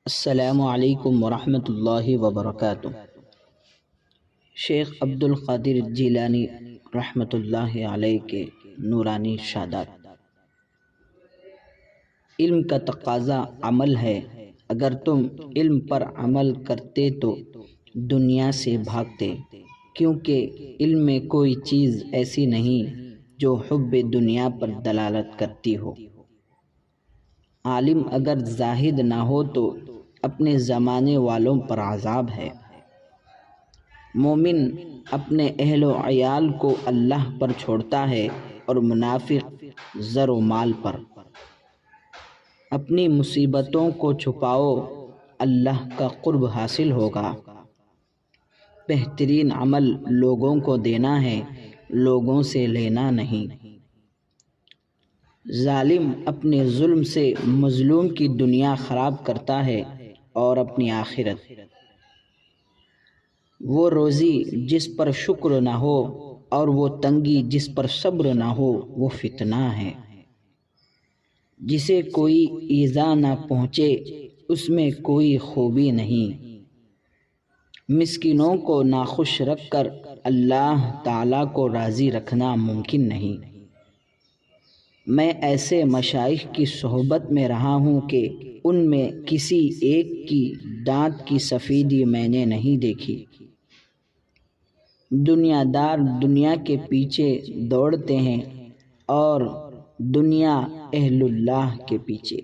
السلام علیکم ورحمۃ اللہ وبرکاتہ۔ شیخ عبد القادر جیلانی رحمۃ اللہ علیہ کے نورانی ارشادات۔ علم کا تقاضا عمل ہے، اگر تم علم پر عمل کرتے تو دنیا سے بھاگتے، کیونکہ علم میں کوئی چیز ایسی نہیں جو حب دنیا پر دلالت کرتی ہو۔ عالم اگر زاہد نہ ہو تو اپنے زمانے والوں پر عذاب ہے۔ مومن اپنے اہل و عیال کو اللہ پر چھوڑتا ہے اور منافق زر و مال پر۔ اپنی مصیبتوں کو چھپاؤ، اللہ کا قرب حاصل ہوگا۔ بہترین عمل لوگوں کو دینا ہے، لوگوں سے لینا نہیں۔ ظالم اپنے ظلم سے مظلوم کی دنیا خراب کرتا ہے اور اپنی آخرت۔ وہ روزی جس پر شکر نہ ہو اور وہ تنگی جس پر صبر نہ ہو، وہ فتنہ ہے۔ جسے کوئی ایذا نہ پہنچے اس میں کوئی خوبی نہیں۔ مسکینوں کو ناخوش رکھ کر اللہ تعالیٰ کو راضی رکھنا ممکن نہیں۔ میں ایسے مشائخ کی صحبت میں رہا ہوں کہ ان میں کسی ایک کی دانت کی سفیدی میں نے نہیں دیکھی۔ دنیا دار دنیا کے پیچھے دوڑتے ہیں اور دنیا اہل اللہ کے پیچھے۔